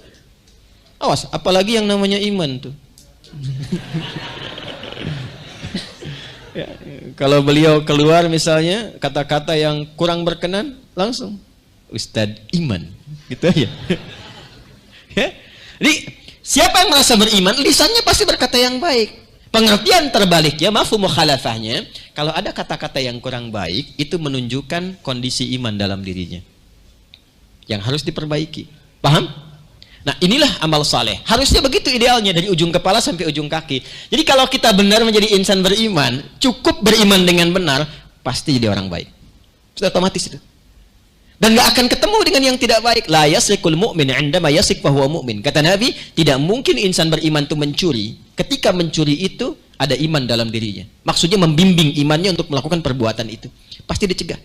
S1: Awas, apalagi yang namanya iman tuh. Ya, kalau beliau keluar misalnya kata-kata yang kurang berkenan, langsung Ustadz iman, gitu aja. Ya. Jadi siapa yang merasa beriman, lisannya pasti berkata yang baik. Pengertian terbaliknya, mafhum mukhalafahnya, kalau ada kata-kata yang kurang baik, itu menunjukkan kondisi iman dalam dirinya yang harus diperbaiki. Paham? Nah, inilah amal saleh. Harusnya begitu idealnya, dari ujung kepala sampai ujung kaki. Jadi kalau kita benar menjadi insan beriman, cukup beriman dengan benar, pasti jadi orang baik. Sudah otomatis itu. Dan gak akan ketemu dengan yang tidak baik. La yasriqul mu'min 'indama yasriq fa huwa mu'min. Kata Nabi, tidak mungkin insan beriman itu mencuri. Ketika mencuri itu ada iman dalam dirinya. Maksudnya membimbing imannya untuk melakukan perbuatan itu. Pasti dicegah.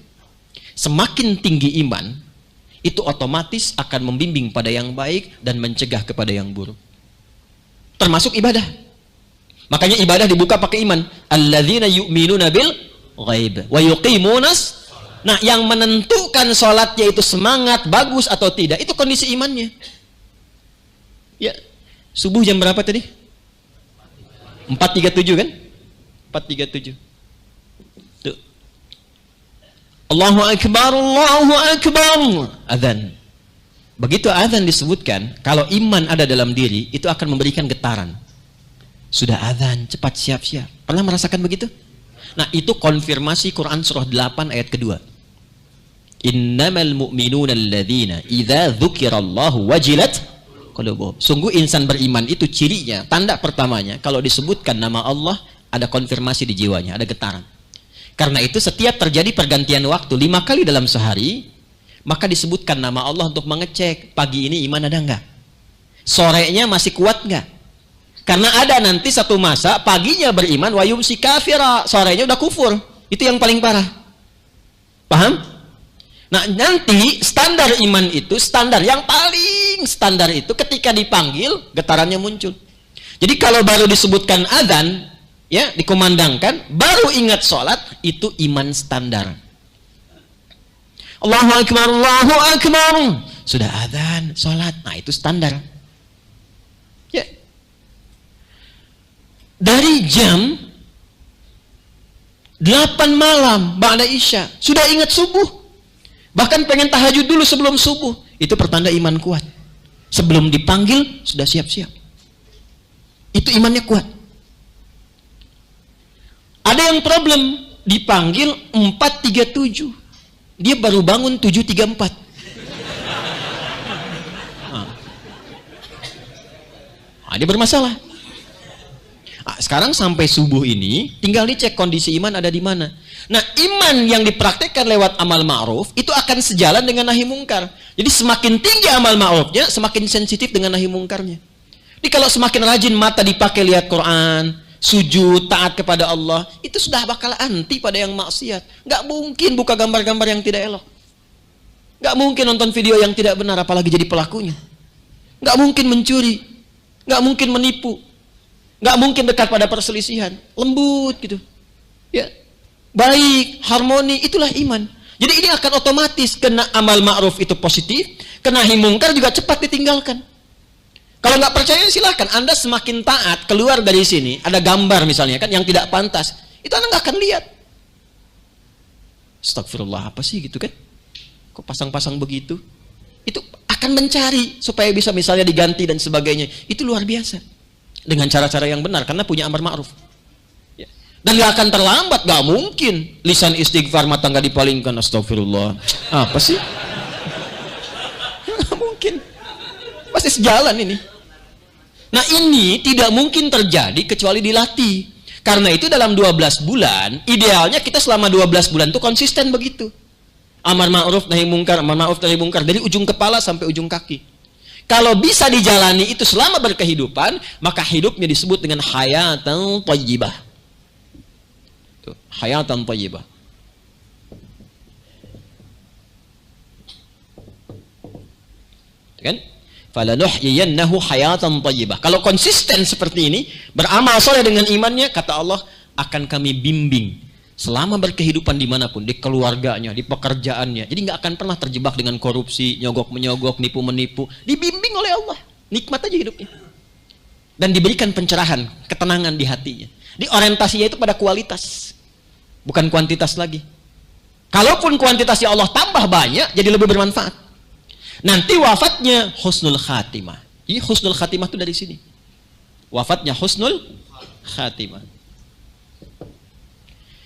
S1: Semakin tinggi iman, itu otomatis akan membimbing pada yang baik dan mencegah kepada yang buruk. Termasuk ibadah. Makanya ibadah dibuka pakai iman. Alladzina yu'minuna bil ghaib wa yuqimunas. Nah, yang menentukan sholatnya itu semangat, bagus atau tidak, itu kondisi imannya. Ya, subuh jam berapa tadi? 4.37 kan? 4.37. Tuh. Allahu Akbar, Allahu Akbar. Adzan. Begitu adzan disebutkan, kalau iman ada dalam diri, itu akan memberikan getaran. Sudah adzan, cepat siap-siap. Pernah merasakan begitu? Nah, itu konfirmasi Quran surah 8 ayat kedua. Innamal mu'minuna alladzina idza dzukirallahu wajilat qulubuhum. Sungguh insan beriman itu cirinya, tanda pertamanya, kalau disebutkan nama Allah, ada konfirmasi di jiwanya, ada getaran. Karena itu setiap terjadi pergantian waktu 5 kali dalam sehari, maka disebutkan nama Allah untuk mengecek pagi ini iman ada enggak, sorenya masih kuat enggak. Karena ada nanti satu masa paginya beriman wa yumsi kafira, sorenya udah kufur. Itu yang paling parah. Paham? Nah, nanti standar iman itu, standar yang paling standar itu ketika dipanggil getarannya muncul. Jadi kalau baru disebutkan adzan, ya, dikumandangkan, baru ingat sholat, itu iman standar. Allahu Akbar, Allahu Akbar. Sudah adzan, sholat. Nah, itu standar. Ya. Dari jam 8 malam, ba'da isya, sudah ingat subuh. Bahkan pengen tahajud dulu sebelum subuh. Itu pertanda iman kuat. Sebelum dipanggil, sudah siap-siap. Itu imannya kuat. Ada yang problem, dipanggil 4.37. Dia baru bangun 7.34. Nah, dia bermasalah. Nah, sekarang sampai subuh ini, tinggal dicek kondisi iman ada di mana. Nah, iman yang dipraktekkan lewat amal ma'ruf itu akan sejalan dengan nahi mungkar. Jadi semakin tinggi amal ma'rufnya, semakin sensitif dengan nahi mungkarnya. Jadi kalau semakin rajin mata dipakai lihat Quran, sujud, taat kepada Allah, itu sudah bakal anti pada yang maksiat. Nggak mungkin buka gambar-gambar yang tidak elok. Nggak mungkin nonton video yang tidak benar, apalagi jadi pelakunya. Nggak mungkin mencuri. Nggak mungkin menipu. Nggak mungkin dekat pada perselisihan. Lembut gitu. Ya. Baik, harmoni, itulah iman. Jadi ini akan otomatis kena amal ma'ruf itu positif, kena nahi mungkar juga cepat ditinggalkan. Kalau nggak percaya silahkan, Anda semakin taat keluar dari sini, ada gambar misalnya kan yang tidak pantas, itu Anda nggak akan lihat. Astagfirullah, apa sih gitu kan? Kok pasang-pasang begitu? Itu akan mencari supaya bisa misalnya diganti dan sebagainya. Itu luar biasa. Dengan cara-cara yang benar karena punya amar ma'ruf. Ya. Dan gak akan terlambat, gak mungkin lisan istighfar mata gak dipalingkan. Astagfirullah. Apa sih? Gak mungkin. Pasti sejalan ini. Nah ini tidak mungkin terjadi kecuali dilatih. Karena itu dalam 12 bulan, idealnya kita selama 12 bulan itu konsisten begitu. Amar ma'ruf nahi mungkar, amar ma'ruf nahi mungkar dari ujung kepala sampai ujung kaki. Kalau bisa dijalani itu selama berkehidupan, maka hidupnya disebut dengan hayatan thayyibah. Hayatan thayyibah. Kan? Falanuhyiyannahu hayatan thayyibah. Kalau konsisten seperti ini, beramal soleh dengan imannya, kata Allah, akan kami bimbing selama berkehidupan dimanapun, di keluarganya, di pekerjaannya. Jadi nggak akan pernah terjebak dengan korupsi, nyogok-menyogok, nipu-menipu. Dibimbing oleh Allah. Nikmat aja hidupnya. Dan diberikan pencerahan, ketenangan di hatinya. Di orientasinya itu pada kualitas. Bukan kuantitas lagi. Kalaupun kuantitasnya Allah tambah banyak, jadi lebih bermanfaat. Nanti wafatnya husnul khatimah. Jadi husnul khatimah itu dari sini. Wafatnya husnul khatimah.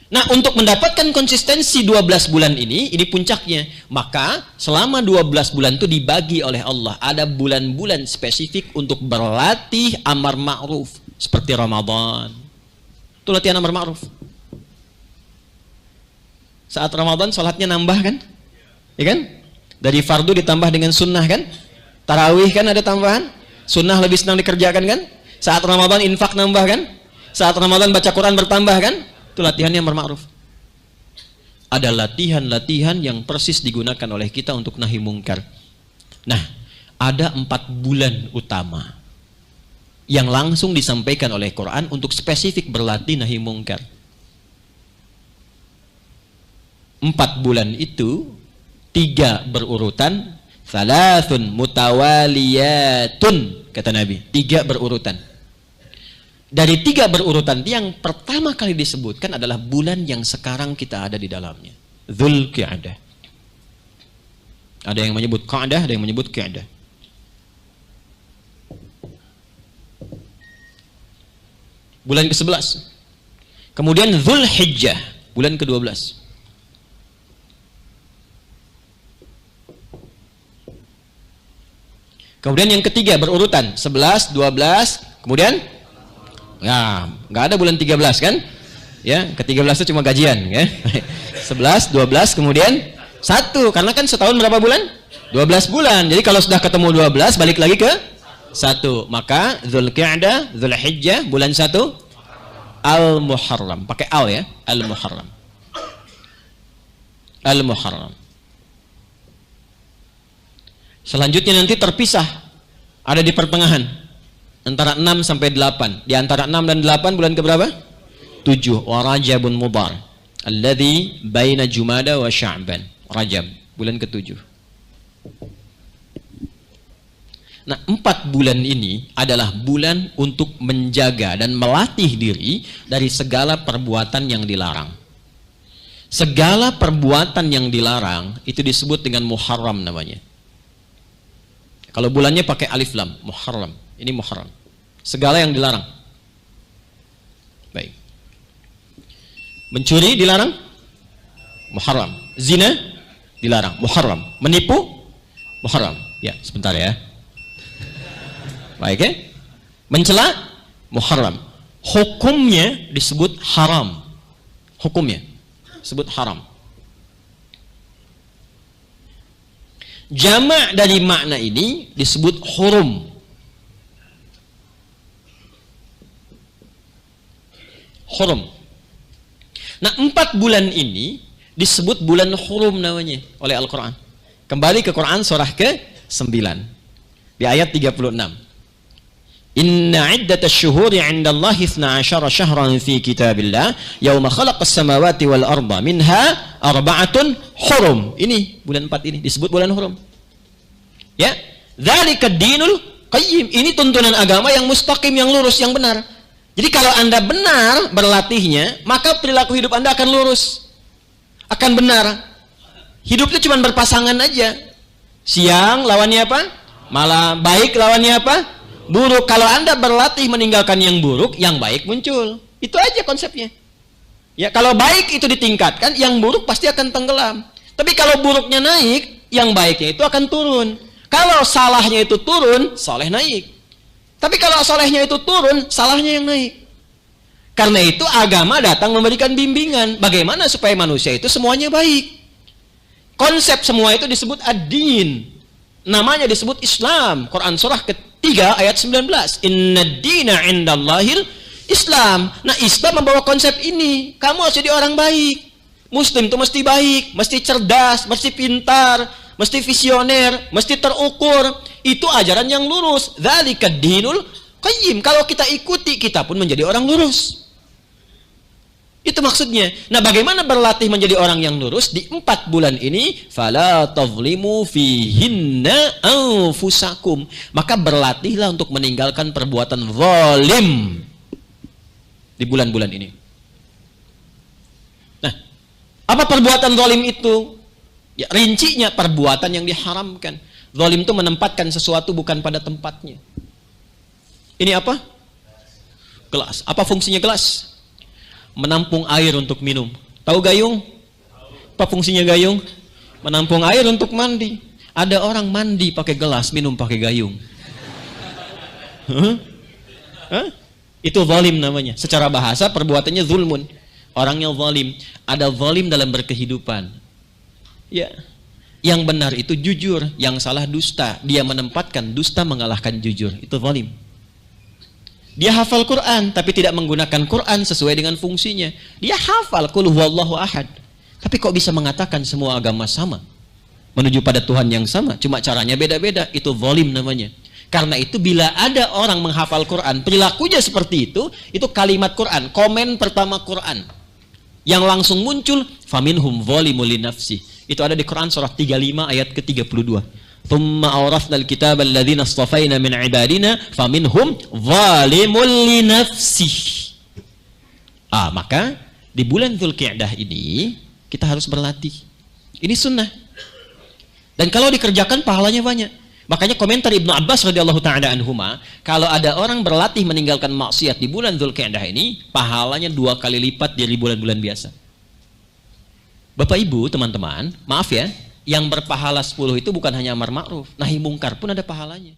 S1: Nah, untuk mendapatkan konsistensi 12 bulan ini puncaknya. Maka selama 12 bulan itu dibagi oleh Allah. Ada bulan-bulan spesifik untuk berlatih amar ma'ruf. Seperti Ramadan. Itu latihan amar ma'ruf. Saat Ramadan sholatnya nambah kan? Ya kan? Dari fardu ditambah dengan sunnah kan? Tarawih kan ada tambahan? Sunnah lebih senang dikerjakan kan? Saat Ramadan infak nambah kan? Saat Ramadan baca Quran bertambah kan? Itu latihannya amar ma'ruf. Ada latihan-latihan yang persis digunakan oleh kita untuk nahi mungkar. Nah, ada 4 bulan utama yang langsung disampaikan oleh Quran untuk spesifik berlatih nahi mungkar. 4 bulan itu 3 berurutan, thalathun mutawaliyatun, kata Nabi. 3 berurutan. Dari 3 berurutan yang pertama kali disebutkan adalah bulan yang sekarang kita ada di dalamnya. Dzulqa'dah. Ada yang menyebut Qa'dah, ada yang menyebut Qa'dah. Bulan ke-11. Kemudian Dzulhijjah, bulan ke-12. Kemudian yang ketiga berurutan 11, 12, kemudian ya, nggak ada bulan 13 kan? Ya, ke-13 itu cuma gajian ya. 11, 12, kemudian 1, karena kan setahun berapa bulan? 12 bulan. Jadi kalau sudah ketemu 12 balik lagi ke 1. Maka Dzulqa'dah, Dzulhijjah, bulan 1 Al-Muharram. Pakai al ya, Al-Muharram. Al-Muharram. Selanjutnya nanti terpisah, ada di pertengahan antara 6 sampai 8. Di antara 6 dan 8 bulan keberapa? 7. Wa Rajabun Mudhar alladzi baina Jumada wa Sya'ban. Rajab, bulan ke-7. Nah, 4 bulan ini adalah bulan untuk menjaga dan melatih diri dari segala perbuatan yang dilarang. Segala perbuatan yang dilarang itu disebut dengan Muharram namanya. Kalau bulannya pakai alif lam, Muharram. Ini Muharram. Segala yang dilarang. Baik. Mencuri dilarang? Muharram. Zina dilarang? Muharram. Menipu? Muharram. Ya, sebentar ya. Baik ya. Mencela? Muharram. Hukumnya disebut haram. Hukumnya disebut haram. Jamak dari makna ini disebut hurum. Hurum. Nah, 4 bulan ini disebut bulan hurum namanya oleh Al-Quran. Kembali ke Quran surah ke-9 di ayat 36. Inna iddatash syuhuri 'indallahi 12 syahran fi kitabillah yauma khalaqas samawati wal arda minha arba'atun hurum. Ini bulan 4 ini disebut bulan hurum. Ya, dzalika dinul qayyim. Ini tuntunan agama yang mustaqim, yang lurus, yang benar. Jadi kalau Anda benar berlatihnya, maka perilaku hidup Anda akan lurus. Akan benar. Hidupnya cuma berpasangan aja. Siang lawannya apa? Malam. Baik lawannya apa? Buruk. Kalau Anda berlatih meninggalkan yang buruk, yang baik muncul. Itu aja konsepnya. Ya, kalau baik itu ditingkatkan, yang buruk pasti akan tenggelam. Tapi kalau buruknya naik, yang baiknya itu akan turun. Kalau salahnya itu turun, soleh naik. Tapi kalau solehnya itu turun, salahnya yang naik. Karena itu agama datang memberikan bimbingan. Bagaimana supaya manusia itu semuanya baik. Konsep semua itu disebut ad-din. Namanya disebut Islam. Quran surah ketiga ayat 19. Inna dina indallahil Islam. Nah, Islam membawa konsep ini. Kamu harus jadi orang baik. Muslim itu mesti baik, mesti cerdas, mesti pintar, mesti visioner, mesti terukur. Itu ajaran yang lurus. Dzalika dinul qayyim. Kalau kita ikuti, kita pun menjadi orang lurus. Itu maksudnya. Nah, bagaimana berlatih menjadi orang yang lurus? Di 4 bulan ini, fala tazlimu fihinna anfusakum. Maka berlatihlah untuk meninggalkan perbuatan zalim di bulan-bulan ini. Nah, apa perbuatan zalim itu? Ya, rincinya perbuatan yang diharamkan. Zalim itu menempatkan sesuatu bukan pada tempatnya. Ini apa? Gelas. Apa fungsinya gelas? Menampung air untuk minum. Tahu gayung? Apa fungsinya gayung? Menampung air untuk mandi. Ada orang mandi pakai gelas, minum pakai gayung. Hah? Itu zalim namanya. Secara bahasa perbuatannya zulmun. Orangnya zalim. Ada zalim dalam berkehidupan. Ya. Yang benar itu jujur, yang salah dusta. Dia menempatkan dusta mengalahkan jujur. Itu zalim. Dia hafal Quran tapi tidak menggunakan Quran sesuai dengan fungsinya. Dia hafal qul huwallahu ahad. Tapi kok bisa mengatakan semua agama sama? Menuju pada Tuhan yang sama, cuma caranya beda-beda. Itu zalim namanya. Karena itu bila ada orang menghafal Quran, perilakunya seperti itu kalimat Quran, komen pertama Quran. Yang langsung muncul, faminhum zalimun linafsi. Itu ada di Quran surah 35 ayat ke-32. Thumma awrasnal kitaba alladzina astafaina min ibadina faminhum zalimun linafsi. Maka di bulan Dzulqa'dah ini kita harus berlatih. Ini sunnah. Dan kalau dikerjakan pahalanya banyak. Makanya komentar Ibnu Abbas radhiyallahu ta'ala anhuma, kalau ada orang berlatih meninggalkan maksiat di bulan Dzulqa'dah ini, pahalanya 2 kali lipat dari bulan-bulan biasa. Bapak Ibu, teman-teman, maaf ya, yang berpahala 10 itu bukan hanya amar ma'ruf, nahi mungkar pun ada pahalanya.